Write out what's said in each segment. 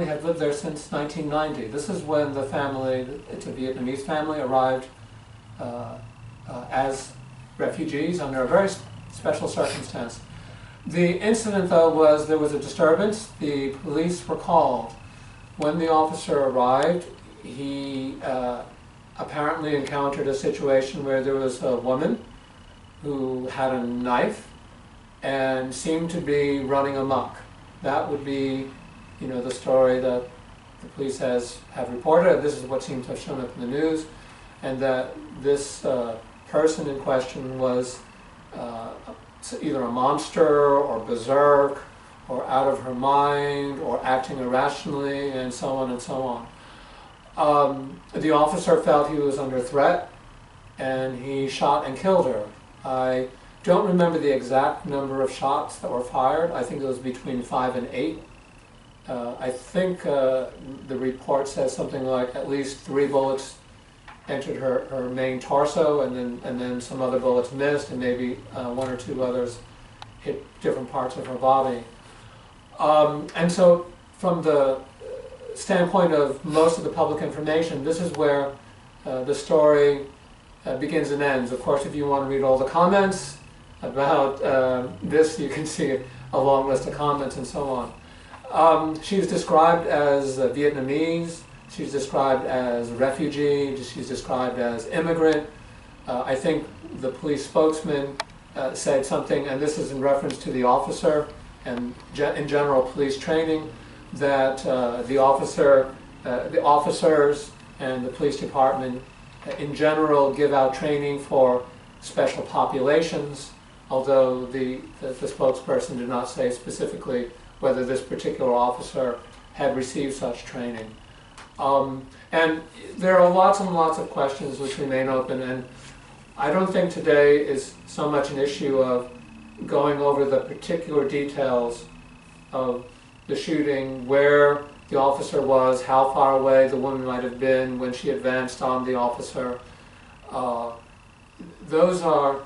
Had lived there since 1990. This is when the family, it's a Vietnamese family, arrived as refugees under a very special circumstance. The incident, though, was there was a disturbance. The police were called. When the officer arrived, he apparently encountered a situation where there was a woman who had a knife and seemed to be running amok. That would be, you know, the story that the police have reported. This is what seems to have shown up in the news, and that this person in question was either a monster or berserk or out of her mind or acting irrationally, and so on and so on. The officer felt he was under threat, and he shot and killed her. I don't remember the exact number of shots that were fired. I think it was between 5 and 8. I think the report says something like at least 3 bullets entered her main torso, and then some other bullets missed, and maybe 1 or 2 others hit different parts of her body. And so from the standpoint of most of the public information, this is where the story begins and ends. Of course, if you want to read all the comments about this, you can see a long list of comments and so on. She's described as Vietnamese, she's described as refugee, she's described as immigrant. I think the police spokesman said something, and this is in reference to the officer and in general police training, that the officers and the police department in general give out training for special populations, although the spokesperson did not say specifically whether this particular officer had received such training. And there are lots and lots of questions which remain open, and I don't think today is so much an issue of going over the particular details of the shooting, where the officer was, how far away the woman might have been when she advanced on the officer. Those are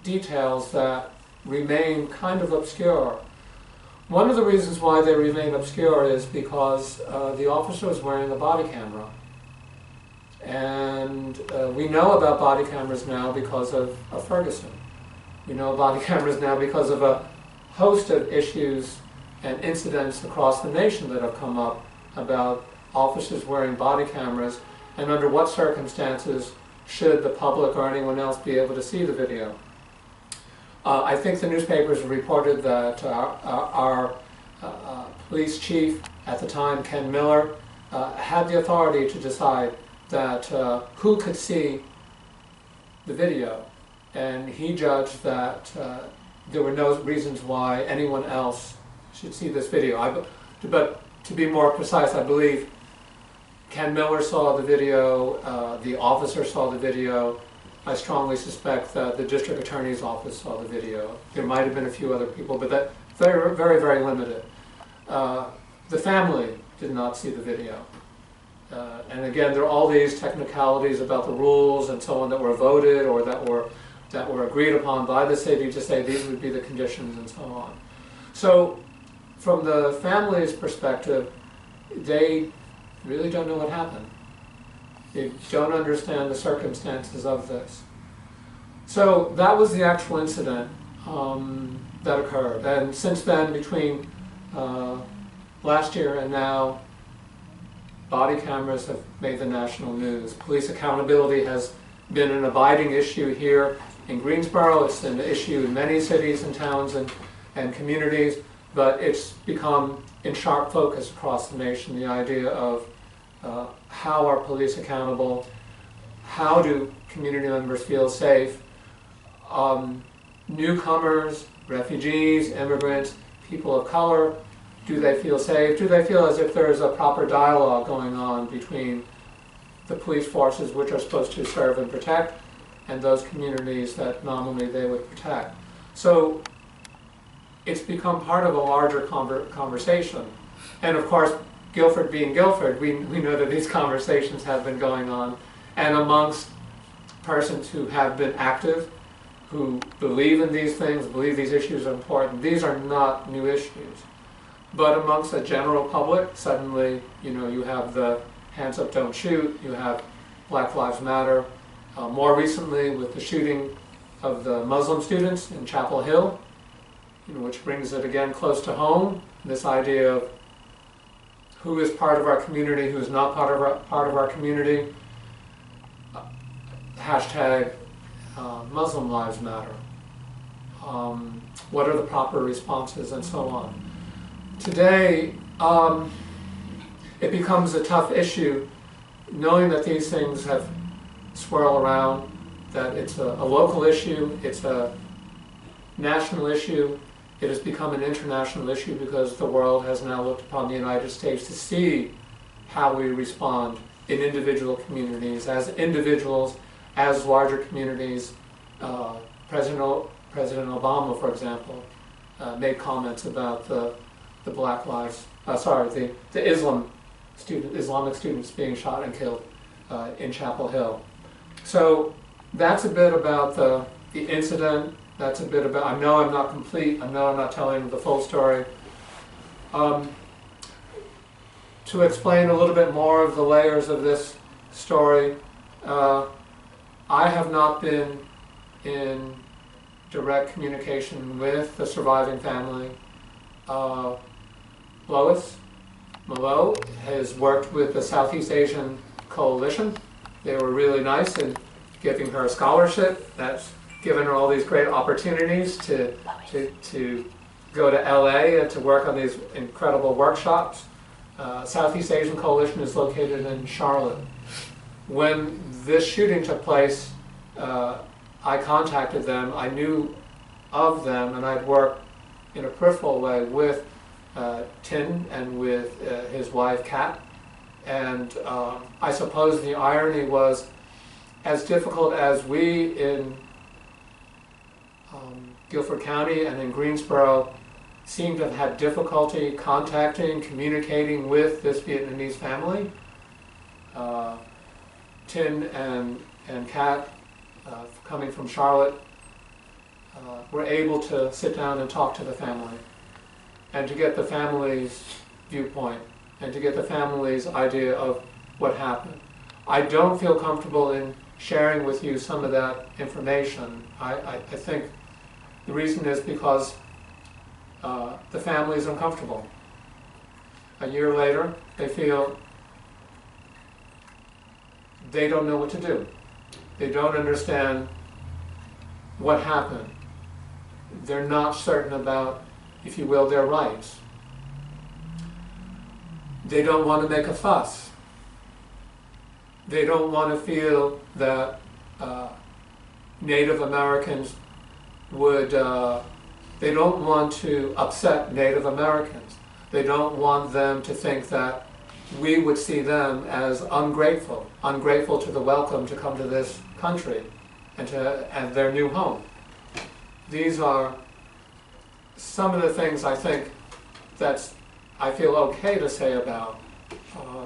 details that remain kind of obscure. One of the reasons why they remain obscure is because the officer was wearing a body camera. And we know about body cameras now because of Ferguson. We know body cameras now because of a host of issues and incidents across the nation that have come up about officers wearing body cameras, and under what circumstances should the public or anyone else be able to see the video. I think the newspapers reported that our police chief at the time, Ken Miller, had the authority to decide that who could see the video, and he judged that there were no reasons why anyone else should see this video. But to be more precise, I believe Ken Miller saw the video, the officer saw the video. I strongly suspect that the district attorney's office saw the video. There might have been a few other people, but that very, very, very limited. The family did not see the video. And again, there are all these technicalities about the rules and so on that were voted or that were agreed upon by the city to say these would be the conditions and so on. So from the family's perspective, they really don't know what happened. They don't understand the circumstances of this. So that was the actual incident that occurred. And since then, between last year and now, body cameras have made the national news. Police accountability has been an abiding issue here in Greensboro. It's an issue in many cities and towns and communities, but it's become in sharp focus across the nation, the idea of how are police accountable, how do community members feel safe, newcomers, refugees, immigrants, people of color, do they feel safe? Do they feel as if there is a proper dialogue going on between the police forces, which are supposed to serve and protect, and those communities that nominally they would protect? So it's become part of a larger conversation. And of course, Guilford being Guilford, we know that these conversations have been going on, and amongst persons who have been active, who believe in these things, believe these issues are important. These are not new issues. But amongst the general public, suddenly, you have the Hands Up, Don't Shoot, you have Black Lives Matter. More recently, with the shooting of the Muslim students in Chapel Hill, which brings it again close to home, this idea of who is part of our community, who is not part of our community. Hashtag Muslim Lives Matter. What are the proper responses, and so on. Today, it becomes a tough issue, knowing that these things have swirl around, that it's a local issue, it's a national issue, it has become an international issue because the world has now looked upon the United States to see how we respond in individual communities, as individuals, as larger communities. President Obama, for example, made comments about the Black Lives, the Islamic students being shot and killed in Chapel Hill. So that's a bit about the incident. That's a bit about, I know I'm not complete, I know I'm not telling the full story. To explain a little bit more of the layers of this story, I have not been in direct communication with the surviving family. Lois Malo has worked with the Southeast Asian Coalition. They were really nice in giving her a scholarship. That's given her all these great opportunities to go to LA and to work on these incredible workshops. Southeast Asian Coalition is located in Charlotte. When this shooting took place, I contacted them. I knew of them, and I'd worked in a peripheral way with Tin and with his wife, Kat. And I suppose the irony was, as difficult as we in Guilford County and in Greensboro seem to have had difficulty contacting, communicating with this Vietnamese family, Tin and Kat, coming from Charlotte, were able to sit down and talk to the family and to get the family's viewpoint and to get the family's idea of what happened. I don't feel comfortable in sharing with you some of that information. I think the reason is because the family is uncomfortable. A year later, they feel they don't know what to do. They don't understand what happened. They're not certain about, if you will, their rights. They don't want to make a fuss. They don't want to feel that Native Americans would, they don't want to upset Native Americans. They don't want them to think that we would see them as ungrateful to the welcome to come to this country and their new home. These are some of the things I think I feel okay to say about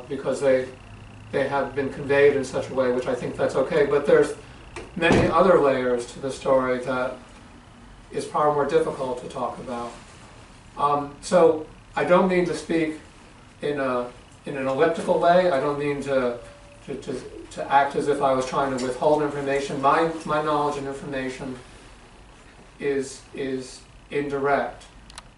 because they have been conveyed in such a way which I think that's okay. But there's many other layers to the story that is far more difficult to talk about. So I don't mean to speak in an elliptical way. I don't mean to act as if I was trying to withhold information. My knowledge and information is indirect.